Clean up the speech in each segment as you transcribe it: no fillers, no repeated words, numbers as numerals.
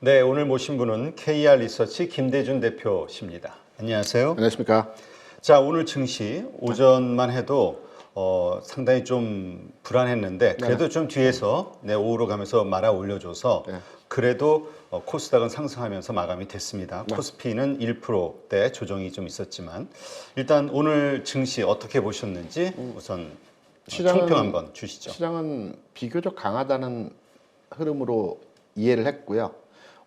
네, 오늘 모신 분은 KR 리서치 김대준 대표십니다. 안녕하세요. 안녕하십니까. 자, 오늘 증시 오전만 해도 상당히 좀 불안했는데 그래도 좀 뒤에서 오후로 가면서 말아 올려줘서 그래도 코스닥은 상승하면서 마감이 됐습니다. 코스피는 1%대 조정이 좀 있었지만 일단 오늘 증시 어떻게 보셨는지 우선 총평 한번 주시죠. 시장은 비교적 강하다는 흐름으로 이해를 했고요.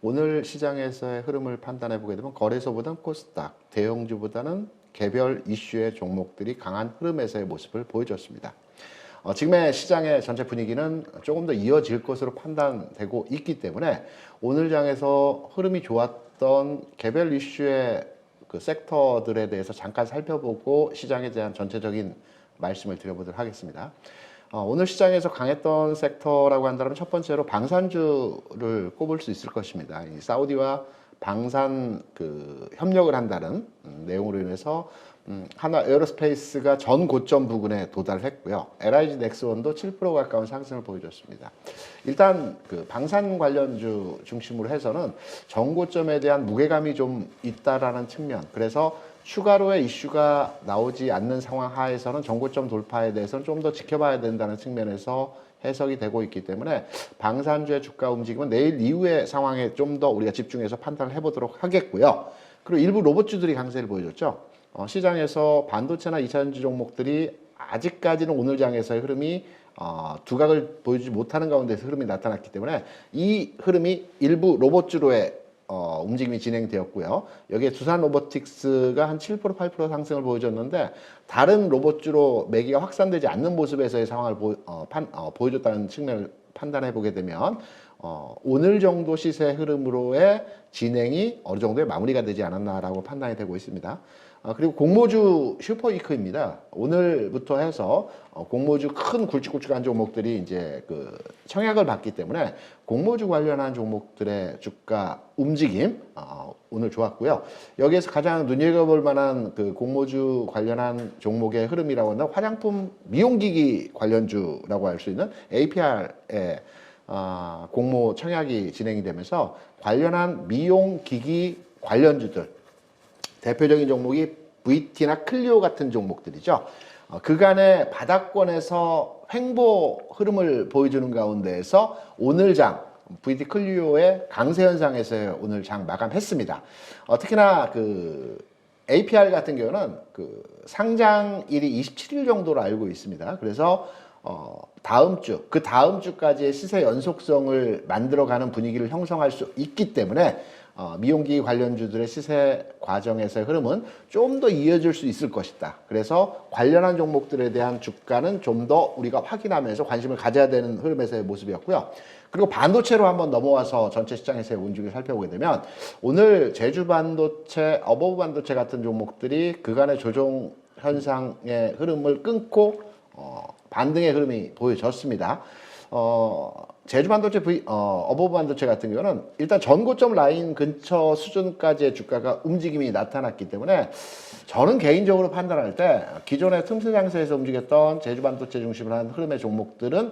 오늘 시장에서의 흐름을 판단해 보게 되면 거래소보다는 코스닥, 대형주보다는 개별 이슈의 종목들이 강한 흐름에서의 모습을 보여줬습니다. 지금의 시장의 전체 분위기는 조금 더 이어질 것으로 판단되고 있기 때문에 오늘 장에서 흐름이 좋았던 개별 이슈의 그 섹터들에 대해서 잠깐 살펴보고 시장에 대한 전체적인 말씀을 드려보도록 하겠습니다. 오늘 시장에서 강했던 섹터라고 한다면 첫 번째로 방산주를 꼽을 수 있을 것입니다. 이 사우디와 방산 협력을 한다는 내용으로 인해서 하나 에어로스페이스가 전 고점 부근에 도달했고요. LIG 넥스원도 7% 가까운 상승을 보여줬습니다. 일단 방산 관련주 중심으로 해서는 전 고점에 대한 무게감이 좀 있다라는 측면. 그래서 추가로의 이슈가 나오지 않는 상황 하에서는 전고점 돌파에 대해서는 좀 더 지켜봐야 된다는 측면에서 해석이 되고 있기 때문에 방산주의 주가 움직임은 내일 이후의 상황에 좀 더 우리가 집중해서 판단을 해보도록 하겠고요. 그리고 일부 로봇주들이 강세를 보여줬죠. 시장에서 반도체나 2차전지 종목들이 아직까지는 오늘 장에서의 흐름이 두각을 보여주지 못하는 가운데서 흐름이 나타났기 때문에 이 흐름이 일부 로봇주로의 움직임이 진행되었고요. 여기에 두산 로보틱스가 한 7%, 8% 상승을 보여줬는데 다른 로봇주로 매기가 확산되지 않는 모습에서의 상황을 보여줬다는 측면을 판단해 보게 되면 오늘 정도 시세 흐름으로의 진행이 어느 정도의 마무리가 되지 않았나라고 판단이 되고 있습니다. 그리고 공모주 슈퍼위크입니다. 오늘부터 해서 공모주 큰 굵직굵직한 종목들이 이제 청약을 받기 때문에 공모주 관련한 종목들의 주가 움직임 오늘 좋았고요. 여기에서 가장 눈여겨볼 만한 공모주 관련한 종목의 흐름이라고 한다면 화장품 미용기기 관련주라고 할 수 있는 APR의 공모 청약이 진행이 되면서 관련한 미용기기 관련주들 대표적인 종목이 VT나 클리오 같은 종목들이죠. 그간의 바닥권에서 횡보 흐름을 보여주는 가운데에서 오늘 장 VT 클리오의 강세 현상에서 오늘 장 마감했습니다. 특히나 APR 같은 경우는 상장일이 27일 정도로 알고 있습니다. 그래서 다음 주까지의 시세 연속성을 만들어가는 분위기를 형성할 수 있기 때문에 미용기기 관련주들의 시세 과정에서의 흐름은 좀 더 이어질 수 있을 것이다. 그래서 관련한 종목들에 대한 주가는 좀 더 우리가 확인하면서 관심을 가져야 되는 흐름에서의 모습이었고요. 그리고 반도체로 한번 넘어와서 전체 시장에서의 움직임을 살펴보게 되면 오늘 제주 반도체, 어버브 반도체 같은 종목들이 그간의 조정 현상의 흐름을 끊고 반등의 흐름이 보여졌습니다. 제주 반도체 어버브 반도체 같은 경우는 일단 전고점 라인 근처 수준까지의 주가가 움직임이 나타났기 때문에 저는 개인적으로 판단할 때 기존의 틈새 장세에서 움직였던 제주 반도체 중심으로 한 흐름의 종목들은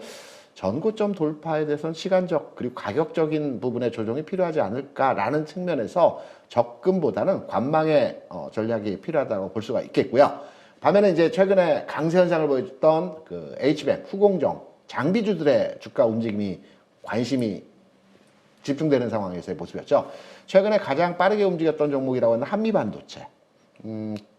전고점 돌파에 대해서는 시간적 그리고 가격적인 부분의 조정이 필요하지 않을까라는 측면에서 접근보다는 관망의 전략이 필요하다고 볼 수가 있겠고요. 반면에 이제 최근에 강세 현상을 보여줬던 HBM, 후공정, 장비주들의 주가 움직임이 관심이 집중되는 상황에서의 모습이었죠. 최근에 가장 빠르게 움직였던 종목이라고 하는 한미반도체.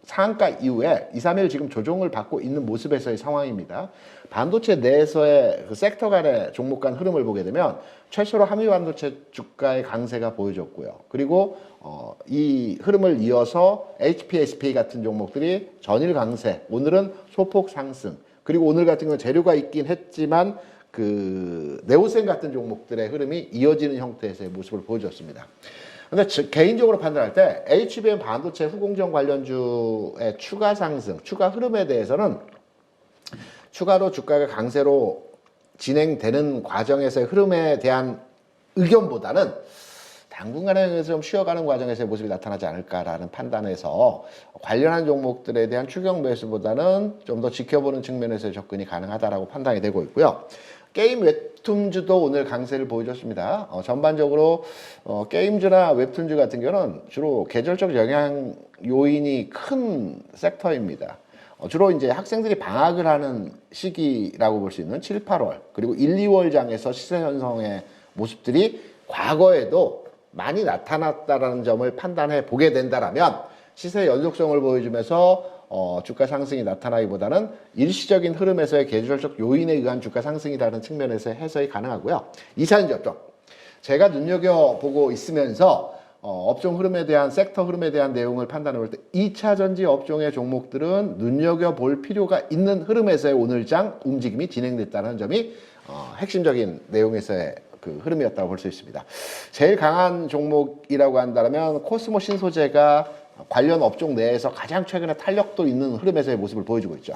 상한가 이후에 2, 3일 지금 조정을 받고 있는 모습에서의 상황입니다. 반도체 내에서의 섹터 간의 종목 간 흐름을 보게 되면 최초로 한미반도체 주가의 강세가 보여졌고요. 그리고 이 흐름을 이어서 HPSP 같은 종목들이 전일 강세, 오늘은 소폭 상승. 그리고 오늘 같은 경우는 재료가 있긴 했지만 네오센 같은 종목들의 흐름이 이어지는 형태에서의 모습을 보여줬습니다. 근데 개인적으로 판단할 때 HBM 반도체 후공정 관련주의 추가 상승, 추가 흐름에 대해서는 추가로 주가가 강세로 진행되는 과정에서의 흐름에 대한 의견보다는 당분간은 좀 쉬어가는 과정에서의 모습이 나타나지 않을까라는 판단에서 관련한 종목들에 대한 추격 매수보다는 좀 더 지켜보는 측면에서의 접근이 가능하다라고 판단이 되고 있고요. 게임 웹툰즈도 오늘 강세를 보여줬습니다. 전반적으로 게임즈나 웹툰즈 같은 경우는 주로 계절적 영향 요인이 큰 섹터입니다. 주로 이제 학생들이 방학을 하는 시기라고 볼 수 있는 7, 8월 그리고 1, 2월 장에서 시세 형성의 모습들이 과거에도 많이 나타났다라는 점을 판단해 보게 된다라면 시세 연속성을 보여주면서 주가 상승이 나타나기보다는 일시적인 흐름에서의 계절적 요인에 의한 주가 상승이라는 측면에서 해석이 가능하고요. 2차전지 업종 제가 눈여겨보고 있으면서 업종 흐름에 대한 섹터 흐름에 대한 내용을 판단해 볼 때 2차전지 업종의 종목들은 눈여겨볼 필요가 있는 흐름에서의 오늘장 움직임이 진행됐다는 점이 핵심적인 내용에서의 그 흐름이었다고 볼 수 있습니다. 제일 강한 종목이라고 한다면 코스모 신소재가 관련 업종 내에서 가장 최근에 탄력도 있는 흐름에서의 모습을 보여주고 있죠.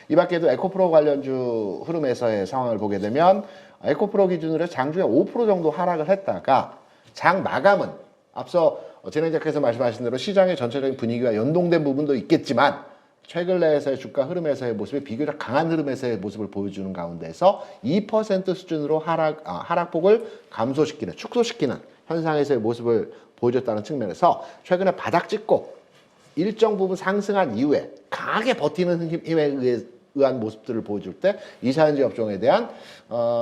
이 밖에도 에코프로 관련주 흐름에서의 상황을 보게 되면 에코프로 기준으로 해서 장중에 5% 정도 하락을 했다가 장 마감은 앞서 진행자께서 말씀하신 대로 시장의 전체적인 분위기와 연동된 부분도 있겠지만 최근 내에서의 주가 흐름에서의 모습이 비교적 강한 흐름에서의 모습을 보여주는 가운데서 2% 수준으로 하락폭을 감소시키는, 축소시키는 현상에서의 모습을 보여줬다는 측면에서 최근에 바닥 찍고 일정 부분 상승한 이후에 강하게 버티는 힘에 의한 모습들을 보여줄 때 2차전지 업종에 대한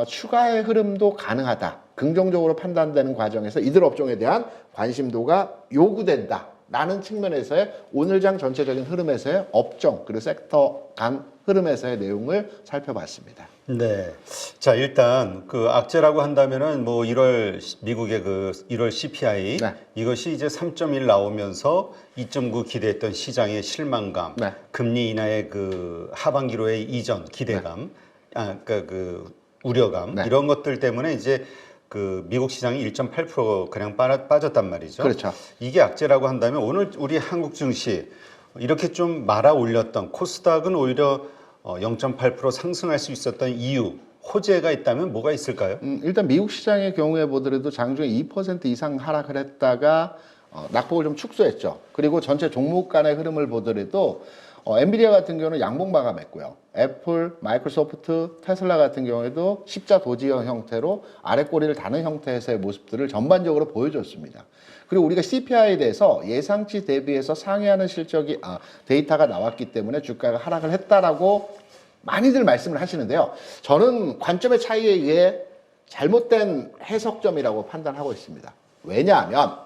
추가의 흐름도 가능하다. 긍정적으로 판단되는 과정에서 이들 업종에 대한 관심도가 요구된다. 라는 측면에서의 오늘장 전체적인 흐름에서의 업종 그리고 섹터 간 흐름에서의 내용을 살펴봤습니다. 네. 자, 일단 그 악재라고 한다면은 뭐 1월 미국의 그 1월 CPI 네. 이것이 이제 3.1 나오면서 2.9 기대했던 시장의 실망감, 네. 금리 인하의 그 하반기로의 이전 기대감, 그러니까 그 우려감 네. 이런 것들 때문에 이제 그 미국 시장이 1.8% 그냥 빠졌단 말이죠. 그렇죠. 이게 악재라고 한다면 오늘 우리 한국 증시 이렇게 좀 말아 올렸던 코스닥은 오히려 0.8% 상승할 수 있었던 이유, 호재가 있다면 뭐가 있을까요? 일단 미국 시장의 경우에 보더라도 장중에 2% 이상 하락을 했다가 낙폭을 좀 축소했죠. 그리고 전체 종목 간의 흐름을 보더라도 엔비디아 같은 경우는 양봉 마감했고요. 애플, 마이크로소프트, 테슬라 같은 경우에도 십자 도지형 형태로 아래 꼬리를 다는 형태에서의 모습들을 전반적으로 보여줬습니다. 그리고 우리가 CPI에 대해서 예상치 대비해서 상회하는 실적이 데이터가 나왔기 때문에 주가가 하락을 했다라고 많이들 말씀을 하시는데요. 저는 관점의 차이에 의해 잘못된 해석점이라고 판단하고 있습니다. 왜냐하면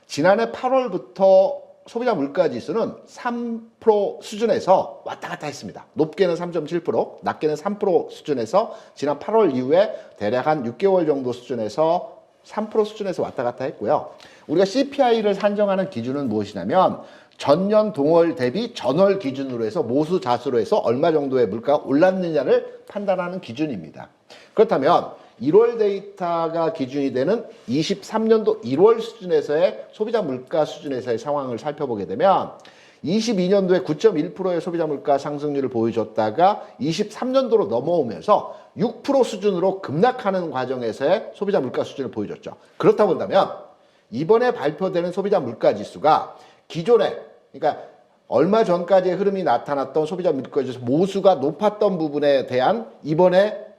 지난해 8월부터 소비자 물가 지수는 3% 수준에서 왔다 갔다 했습니다. 높게는 3.7%, 낮게는 3% 수준에서 지난 8월 이후에 대략 한 6개월 정도 수준에서 3% 수준에서 왔다 갔다 했고요. 우리가 CPI를 산정하는 기준은 무엇이냐면 전년 동월 대비 전월 기준으로 해서 모수 자수로 해서 얼마 정도의 물가가 올랐느냐를 판단하는 기준입니다. 그렇다면 1월 데이터가 기준이 되는 23년도 1월 수준에서의 소비자 물가 수준에서의 상황을 살펴보게 되면 22년도에 9.1%의 소비자 물가 상승률을 보여줬다가 23년도로 넘어오면서 6% 수준으로 급락하는 과정에서의 소비자 물가 수준을 보여줬죠. 그렇다고 한다면 이번에 발표되는 소비자 물가 지수가 기존에 그러니까 얼마 전까지의 흐름이 나타났던 소비자 물가 지수 모수가 높았던 부분에 대한 이번에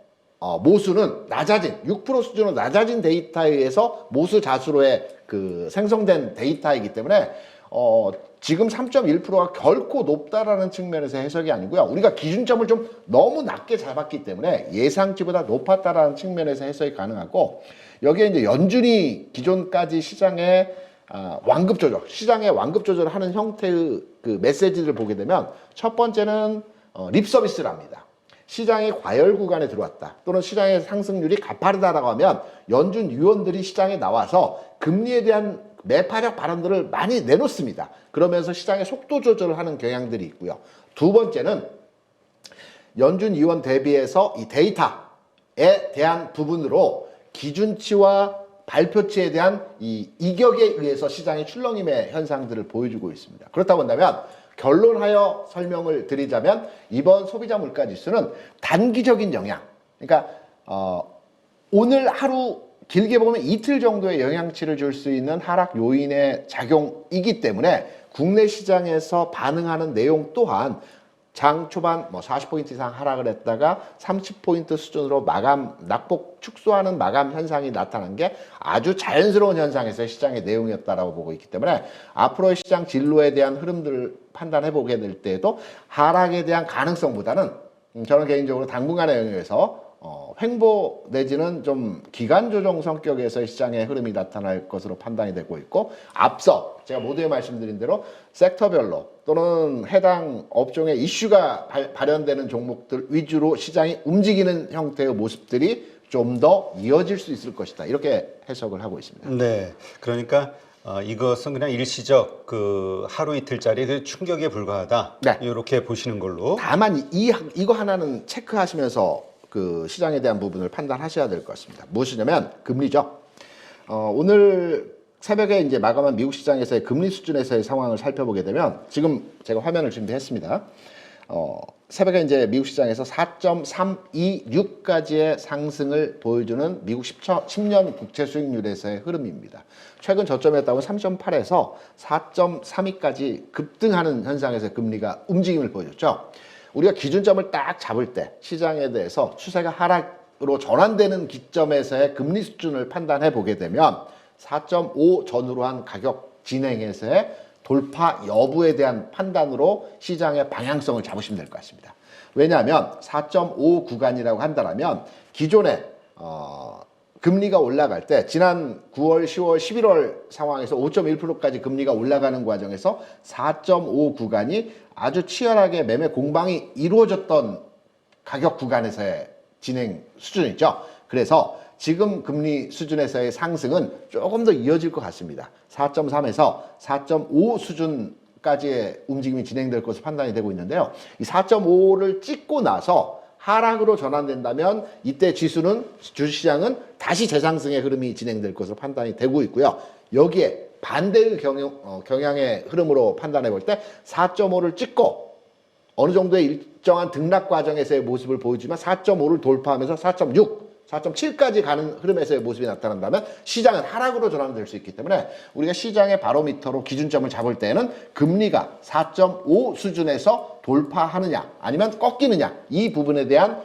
모수는 낮아진 6% 수준으로 낮아진 데이터에 의해서 모수 자수로의 그 생성된 데이터이기 때문에 지금 3.1%가 결코 높다라는 측면에서 해석이 아니고요. 우리가 기준점을 좀 너무 낮게 잡았기 때문에 예상치보다 높았다라는 측면에서 해석이 가능하고 여기에 이제 연준이 기존까지 시장의 완급 조절, 시장의 완급 조절을 하는 형태의 그 메시지를 보게 되면 첫 번째는 립 서비스랍니다. 시장이 과열 구간에 들어왔다. 또는 시장의 상승률이 가파르다라고 하면 연준 위원들이 시장에 나와서 금리에 대한 매파적 발언들을 많이 내놓습니다. 그러면서 시장의 속도 조절을 하는 경향들이 있고요. 두 번째는 연준 위원 대비해서 이 데이터에 대한 부분으로 기준치와 발표치에 대한 이 이격에 의해서 시장의 출렁임의 현상들을 보여주고 있습니다. 그렇다고 한다면 결론하여 설명을 드리자면 이번 소비자 물가 지수는 단기적인 영향, 그러니까 오늘 하루 길게 보면 이틀 정도의 영향치를 줄 수 있는 하락 요인의 작용이기 때문에 국내 시장에서 반응하는 내용 또한 장 초반 뭐 40포인트 이상 하락을 했다가 30포인트 수준으로 마감 낙폭 축소하는 마감 현상이 나타난 게 아주 자연스러운 현상에서의 시장의 내용이었다라고 보고 있기 때문에 앞으로의 시장 진로에 대한 흐름들을 판단해 보게 될 때에도 하락에 대한 가능성보다는 저는 개인적으로 당분간의 영역에서 횡보 내지는 좀 기간 조정 성격에서의 시장의 흐름이 나타날 것으로 판단이 되고 있고, 앞서 제가 모두에 말씀드린 대로 섹터별로 또는 해당 업종의 이슈가 발현되는 종목들 위주로 시장이 움직이는 형태의 모습들이 좀 더 이어질 수 있을 것이다, 이렇게 해석을 하고 있습니다. 네, 그러니까 이것은 그냥 일시적 그 하루 이틀짜리 그 충격에 불과하다. 네. 이렇게 보시는 걸로. 다만 이거 하나는 체크하시면서 그 시장에 대한 부분을 판단하셔야 될 것 같습니다. 무엇이냐면 금리죠. 오늘 새벽에 이제 마감한 미국 시장에서의 금리 수준에서의 상황을 살펴보게 되면, 지금 제가 화면을 준비했습니다. 새벽에 이제 미국 시장에서 4.326까지의 상승을 보여주는 미국 10년 국채 수익률에서의 흐름입니다. 최근 저점에 따른 3.8에서 4.32까지 급등하는 현상에서 금리가 움직임을 보여줬죠. 우리가 기준점을 딱 잡을 때 시장에 대해서 추세가 하락으로 전환되는 기점에서의 금리 수준을 판단해 보게 되면 4.5 전후로 한 가격 진행에서의 돌파 여부에 대한 판단으로 시장의 방향성을 잡으시면 될 것 같습니다. 왜냐하면 4.5 구간이라고 한다면 기존에 금리가 올라갈 때 지난 9월, 10월, 11월 상황에서 5.1%까지 금리가 올라가는 과정에서 4.5 구간이 아주 치열하게 매매 공방이 이루어졌던 가격 구간에서의 진행 수준이죠. 그래서 지금 금리 수준에서의 상승은 조금 더 이어질 것 같습니다. 4.3에서 4.5 수준까지의 움직임이 진행될 것으로 판단이 되고 있는데요. 이 4.5를 찍고 나서 하락으로 전환된다면 이때 주시장은 다시 재상승의 흐름이 진행될 것으로 판단이 되고 있고요. 여기에 반대의 경향의 흐름으로 판단해 볼 때 4.5를 찍고 어느 정도의 일정한 등락 과정에서의 모습을 보여주지만 4.5를 돌파하면서 4.6, 4.7까지 가는 흐름에서의 모습이 나타난다면 시장은 하락으로 전환될 수 있기 때문에 우리가 시장의 바로미터로 기준점을 잡을 때는 금리가 4.5 수준에서 돌파하느냐 아니면 꺾이느냐, 이 부분에 대한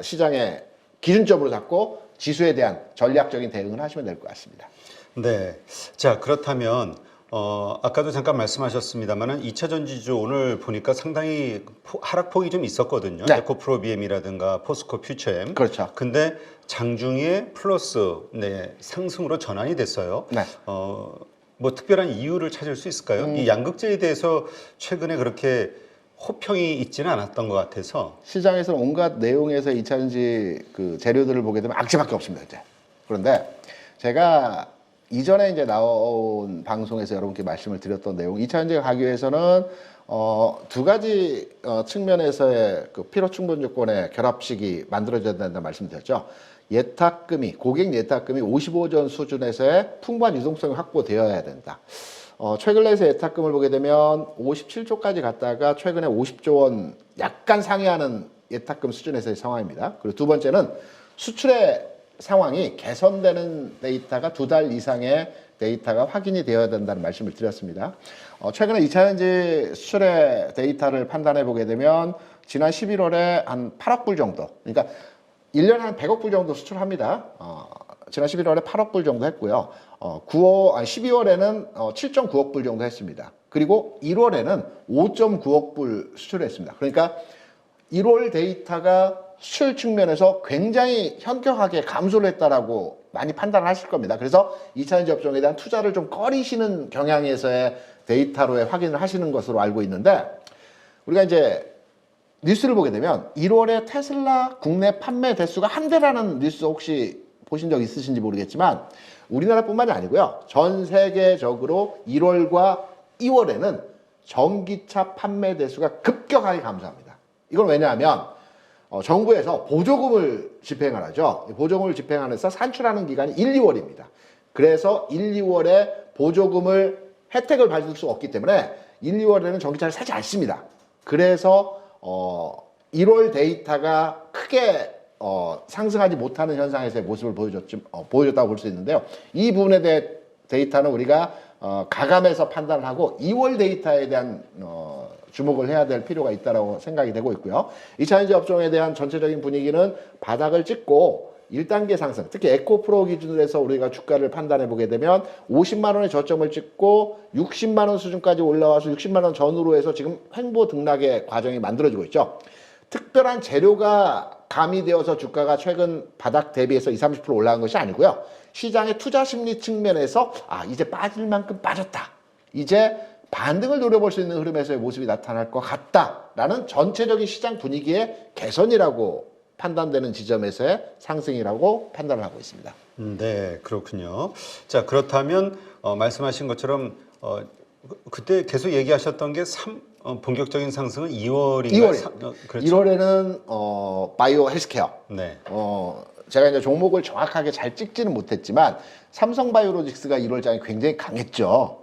시장의 기준점으로 잡고 지수에 대한 전략적인 대응을 하시면 될 것 같습니다. 네. 자, 그렇다면 아까도 잠깐 말씀하셨습니다만은 2차 전지주 오늘 보니까 상당히 하락폭이 좀 있었거든요. 네. 에코프로비엠이라든가 포스코 퓨처엠. 그렇죠. 근데 장중에 플러스 상승으로 전환이 됐어요. 네. 뭐 특별한 이유를 찾을 수 있을까요? 이 양극재에 대해서 최근에 그렇게 호평이 있지는 않았던 것 같아서. 시장에서는 온갖 내용에서 2차 전지 그 재료들을 보게 되면 악재밖에 없습니다, 이제. 그런데 제가 이전에 이제 나온 방송에서 여러분께 말씀을 드렸던 내용, 2차 전지가 가기 위해서는 두 가지 측면에서의 그 필요 충분 조건의 결합식이 만들어져야 된다는 말씀드렸죠. 예탁금이, 고객 예탁금이 55전 수준에서의 풍부한 유동성이 확보되어야 된다. 최근에서 예탁금을 보게 되면 57조까지 갔다가 최근에 50조 원 약간 상회하는 예탁금 수준에서의 상황입니다. 그리고 두 번째는 수출의 상황이 개선되는 데이터가 2달 이상의 데이터가 확인이 되어야 된다는 말씀을 드렸습니다. 최근에 2차 전지 수출의 데이터를 판단해 보게 되면 지난 11월에 한 8억 불 정도, 그러니까 1년에 한 100억 불 정도 수출합니다. 지난 11월에 8억 불 정도 했고요. 12월에는 7.9억 불 정도 했습니다. 그리고 1월에는 5.9억 불 수출했습니다. 그러니까 1월 데이터가 수출 측면에서 굉장히 현격하게 감소를 했다라고 많이 판단을 하실 겁니다. 그래서 2차 전지 업종에 대한 투자를 좀 꺼리시는 경향에서의 데이터로의 확인을 하시는 것으로 알고 있는데, 우리가 이제 뉴스를 보게 되면 1월에 테슬라 국내 판매 대수가 한 대라는 뉴스 혹시 보신 적 있으신지 모르겠지만 우리나라뿐만이 아니고요. 전 세계적으로 1월과 2월에는 전기차 판매 대수가 급격하게 감소합니다. 이건 왜냐하면 정부에서 보조금을 집행을 하죠. 보조금을 집행하면서 산출하는 기간이 1, 2월입니다. 그래서 1, 2월에 보조금을 혜택을 받을 수 없기 때문에 1, 2월에는 전기차를 사지 않습니다. 그래서 1월 데이터가 크게 상승하지 못하는 현상에서의 모습을 보여줬다고 볼 수 있는데요. 이 부분에 대해 데이터는 우리가 가감해서 판단을 하고 2월 데이터에 대한 주목을 해야 될 필요가 있다고 생각이 되고 있고요. 2차전지 업종에 대한 전체적인 분위기는 바닥을 찍고 1단계 상승, 특히 에코프로 기준으로 해서 우리가 주가를 판단해 보게 되면 50만 원의 저점을 찍고 60만 원 수준까지 올라와서 60만 원 전후로 해서 지금 횡보 등락의 과정이 만들어지고 있죠. 특별한 재료가 가미되어서 주가가 최근 바닥 대비해서 20, 30% 올라간 것이 아니고요. 시장의 투자 심리 측면에서 이제 빠질 만큼 빠졌다. 이제 반등을 노려볼 수 있는 흐름에서의 모습이 나타날 것 같다라는 전체적인 시장 분위기의 개선이라고 판단되는 지점에서의 상승이라고 판단을 하고 있습니다. 네, 그렇군요. 자, 그렇다면 말씀하신 것처럼 그때 계속 얘기하셨던 게 본격적인 상승은 2월인가요? 2월에. 그렇죠. 1월에는 바이오 헬스케어. 네. 제가 이제 종목을 정확하게 잘 찍지는 못했지만 삼성바이오로직스가 1월장에 굉장히 강했죠.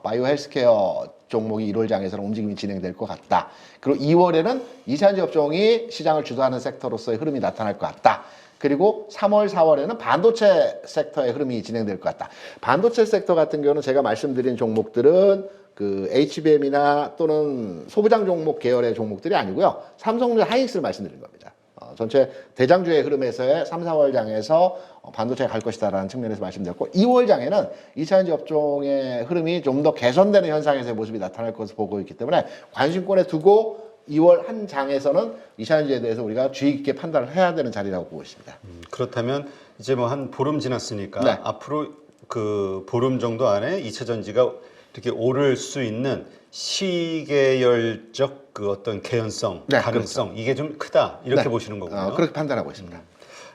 바이오 헬스케어 종목이 1월장에서는 움직임이 진행될 것 같다. 그리고 2월에는 2차전지 업종이 시장을 주도하는 섹터로서의 흐름이 나타날 것 같다. 그리고 3월, 4월에는 반도체 섹터의 흐름이 진행될 것 같다. 반도체 섹터 같은 경우는 제가 말씀드린 종목들은 그 HBM이나 또는 소부장 종목 계열의 종목들이 아니고요. 삼성전자 하이닉스를 말씀드린 겁니다. 전체 대장주의 흐름에서의 3, 4월 장에서 반도체가 갈 것이다라는 측면에서 말씀드렸고 2월 장에는 2차전지 업종의 흐름이 좀 더 개선되는 현상에서의 모습이 나타날 것을 보고 있기 때문에 관심권에 두고 2월 한 장에서는 2차전지에 대해서 우리가 주의 깊게 판단을 해야 되는 자리라고 보고 있습니다. 그렇다면 이제 뭐 한 보름 지났으니까 네. 앞으로 그 보름 정도 안에 2차전지가 이렇게 오를 수 있는 시계열적 그 어떤 개연성, 네, 가능성 이게 좀 크다 이렇게 네. 보시는 거군요. 그렇게 판단하고 있습니다.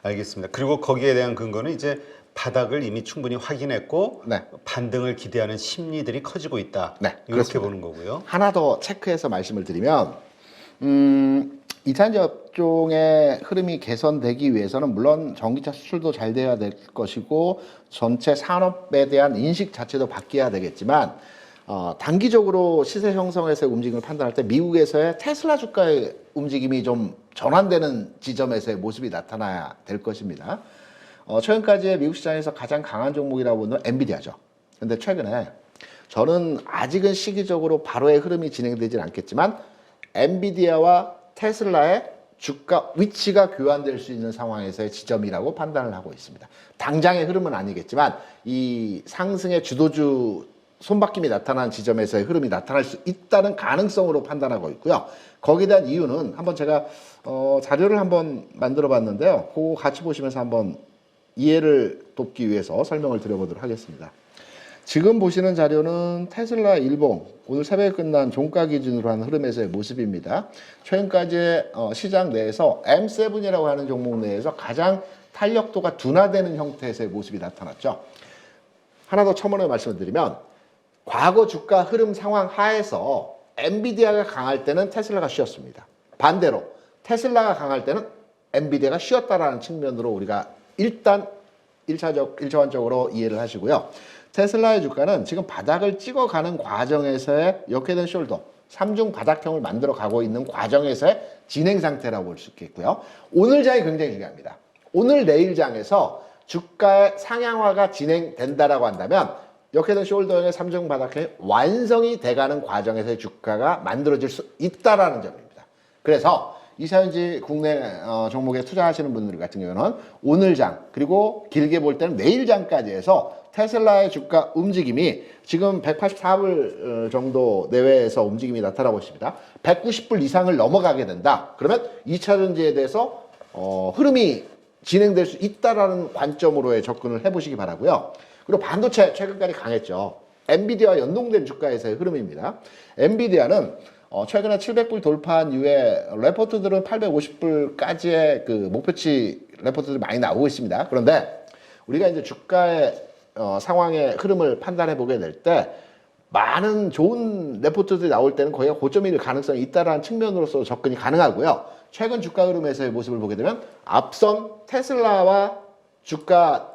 알겠습니다. 그리고 거기에 대한 근거는 이제 바닥을 이미 충분히 확인했고 네. 반등을 기대하는 심리들이 커지고 있다. 네, 이렇게 그렇습니다. 보는 거고요. 하나 더 체크해서 말씀을 드리면 2차전지 업종의 흐름이 개선되기 위해서는 물론 전기차 수출도 잘 돼야 될 것이고 전체 산업에 대한 인식 자체도 바뀌어야 되겠지만 단기적으로 시세 형성에서의 움직임을 판단할 때 미국에서의 테슬라 주가의 움직임이 좀 전환되는 지점에서의 모습이 나타나야 될 것입니다. 최근까지의 미국 시장에서 가장 강한 종목이라고 보는 엔비디아죠. 근데 최근에 저는 아직은 시기적으로 바로의 흐름이 진행되진 않겠지만 엔비디아와 테슬라의 주가 위치가 교환될 수 있는 상황에서의 지점이라고 판단을 하고 있습니다. 당장의 흐름은 아니겠지만 이 상승의 주도주 손바뀜이 나타난 지점에서의 흐름이 나타날 수 있다는 가능성으로 판단하고 있고요. 거기에 대한 이유는 한번 제가 자료를 한번 만들어 봤는데요. 그거 같이 보시면서 한번 이해를 돕기 위해서 설명을 드려보도록 하겠습니다. 지금 보시는 자료는 테슬라 일봉 오늘 새벽에 끝난 종가 기준으로 하는 흐름에서의 모습입니다. 최근까지의 시장 내에서 M7이라고 하는 종목 내에서 가장 탄력도가 둔화되는 형태에서의 모습이 나타났죠. 하나 더 첨언을 말씀을 드리면 과거 주가 흐름 상황 하에서 엔비디아가 강할 때는 테슬라가 쉬었습니다. 반대로 테슬라가 강할 때는 엔비디아가 쉬었다라는 측면으로 우리가 일단 1차원적으로 이해를 하시고요. 테슬라의 주가는 지금 바닥을 찍어가는 과정에서의 역회된 숄더, 3중 바닥형을 만들어 가고 있는 과정에서의 진행 상태라고 볼 수 있겠고요. 오늘 장이 굉장히 중요합니다. 오늘 내일 장에서 주가의 상향화가 진행된다라고 한다면 역회된 숄더형의 3중 바닥형이 완성이 돼가는 과정에서의 주가가 만들어질 수 있다라는 점입니다. 그래서 이차전지 국내 종목에 투자하시는 분들 같은 경우는 오늘 장 그리고 길게 볼 때는 내일 장까지 해서 테슬라의 주가 움직임이 지금 184불 정도 내외에서 움직임이 나타나고 있습니다. 190불 이상을 넘어가게 된다. 그러면 2차전지에 대해서 흐름이 진행될 수 있다라는 관점으로의 접근을 해보시기 바라고요. 그리고 반도체 최근까지 강했죠. 엔비디아와 연동된 주가에서의 흐름입니다. 엔비디아는 최근에 700불 돌파한 이후에 레포트들은 850불까지의 그 목표치 레포트들이 많이 나오고 있습니다. 그런데 우리가 이제 주가의 상황의 흐름을 판단해 보게 될 때 많은 좋은 레포트들이 나올 때는 거의 고점일 가능성이 있다라는 측면으로서 접근이 가능하고요. 최근 주가 흐름에서의 모습을 보게 되면 앞선 테슬라와 주가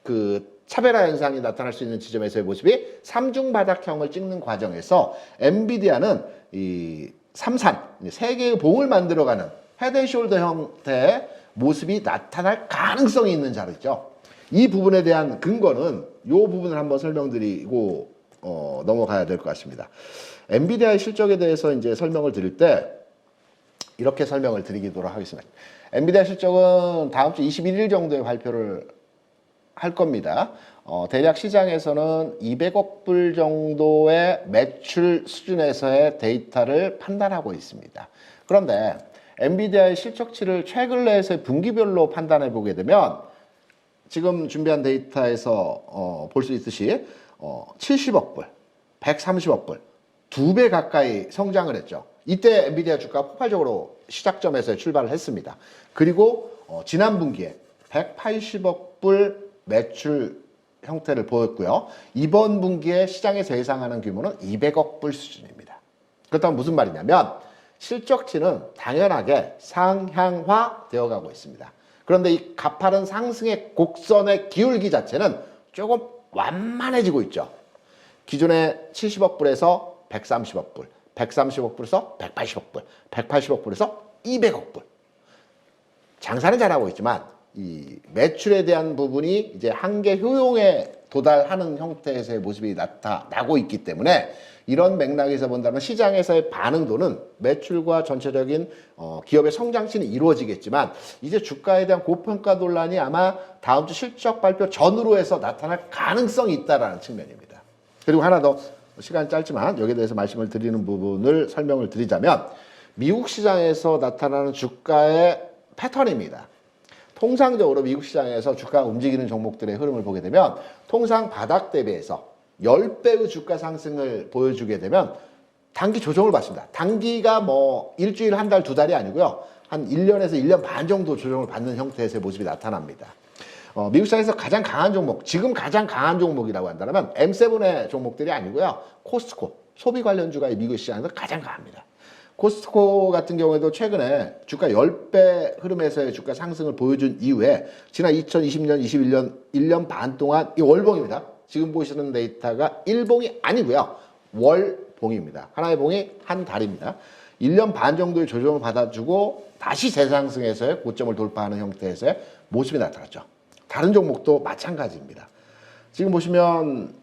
그 차별화 현상이 나타날 수 있는 지점에서의 모습이 3중 바닥형을 찍는 과정에서 엔비디아는 이 삼산, 세 개의 봉을 만들어가는 헤드앤숄더 형태의 모습이 나타날 가능성이 있는 자료죠. 이 부분에 대한 근거는 이 부분을 한번 설명드리고 넘어가야 될 것 같습니다. 엔비디아의 실적에 대해서 이제 설명을 드릴 때 이렇게 설명을 드리도록 하겠습니다. 엔비디아 실적은 다음 주 21일 정도에 발표를 할 겁니다. 대략 시장에서는 200억 불 정도의 매출 수준에서의 데이터를 판단하고 있습니다. 그런데 엔비디아의 실적치를 최근 내에서의 분기별로 판단해 보게 되면 지금 준비한 데이터에서 볼 수 있듯이 70억 불, 130억 불, 2배 가까이 성장을 했죠. 이때 엔비디아 주가 폭발적으로 시작점에서 출발을 했습니다. 그리고 지난 분기에 180억 불 매출 형태를 보였고요. 이번 분기에 시장에서 예상하는 규모는 200억 불 수준입니다. 그렇다면 무슨 말이냐면 실적치는 당연하게 상향화 되어 가고 있습니다. 그런데 이 가파른 상승의 곡선의 기울기 자체는 조금 완만해지고 있죠. 기존의 70억 불에서 130억 불, 130억 불에서 180억 불, 180억 불에서 200억 불. 장사는 잘하고 있지만 이 매출에 대한 부분이 이제 한계 효용에 도달하는 형태에서의 모습이 나타나고 있기 때문에 이런 맥락에서 본다면 시장에서의 반응도는 매출과 전체적인 기업의 성장치는 이루어지겠지만 이제 주가에 대한 고평가 논란이 아마 다음 주 실적 발표 전후로 해서 나타날 가능성이 있다라는 측면입니다. 그리고 하나 더 시간이 짧지만 여기에 대해서 말씀을 드리는 부분을 설명을 드리자면 미국 시장에서 나타나는 주가의 패턴입니다. 통상적으로 미국 시장에서 주가가 움직이는 종목들의 흐름을 보게 되면 통상 바닥 대비해서 10배의 주가 상승을 보여주게 되면 단기 조정을 받습니다. 단기가 뭐 일주일, 한 달, 두 달이 아니고요. 한 1년에서 1년 반 정도 조정을 받는 형태에서의 모습이 나타납니다. 미국 시장에서 가장 강한 종목, 지금 가장 강한 종목이라고 한다면 M7의 종목들이 아니고요. 코스트코, 소비 관련주가 미국 시장에서 가장 강합니다. 코스트코 같은 경우에도 최근에 주가 10배 흐름에서의 주가 상승을 보여준 이후에 지난 2020년, 21년 1년 반 동안 이 월봉입니다. 지금 보시는 데이터가 일봉이 아니고요. 월봉입니다. 하나의 봉이 한 달입니다. 1년 반 정도의 조정을 받아주고 다시 재상승해서의 고점을 돌파하는 형태에서의 모습이 나타났죠. 다른 종목도 마찬가지입니다. 지금 보시면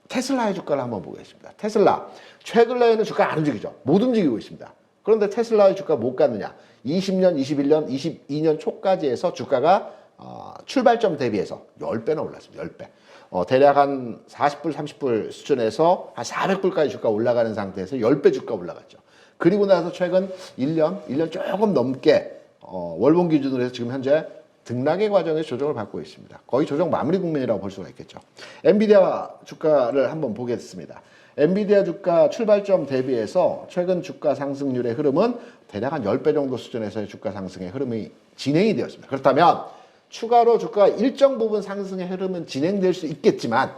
테슬라의 주가를 한번 보겠습니다. 테슬라 최근 내에는 주가 안 움직이죠. 못 움직이고 있습니다. 그런데 테슬라의 주가 못 갔느냐? 20년, 21년, 22년 초까지 해서 주가가 출발점 대비해서 10배나 올랐습니다. 10배. 대략 한 40불, 30불 수준에서 한 400불까지 주가 올라가는 상태에서 10배 주가 올라갔죠. 그리고 나서 최근 1년 조금 넘게 월봉 기준으로 해서 지금 현재 등락의 과정에서 조정을 받고 있습니다. 거의 조정 마무리 국면이라고 볼 수가 있겠죠. 엔비디아 주가를 한번 보겠습니다. 엔비디아 주가 출발점 대비해서 최근 주가 상승률의 흐름은 대략 한 10배 정도 수준에서의 주가 상승의 흐름이 진행이 되었습니다. 그렇다면 추가로 주가 일정 부분 상승의 흐름은 진행될 수 있겠지만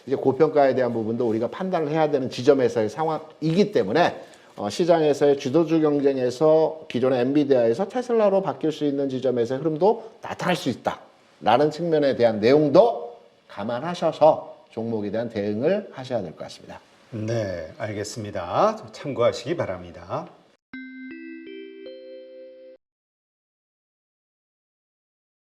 이제 고평가에 대한 부분도 우리가 판단을 해야 되는 지점에서의 상황이기 때문에 시장에서의 주도주 경쟁에서 기존의 엔비디아에서 테슬라로 바뀔 수 있는 지점에서의 흐름도 나타날 수 있다라는 측면에 대한 내용도 감안하셔서 종목에 대한 대응을 하셔야 될 것 같습니다. 네, 알겠습니다. 참고하시기 바랍니다.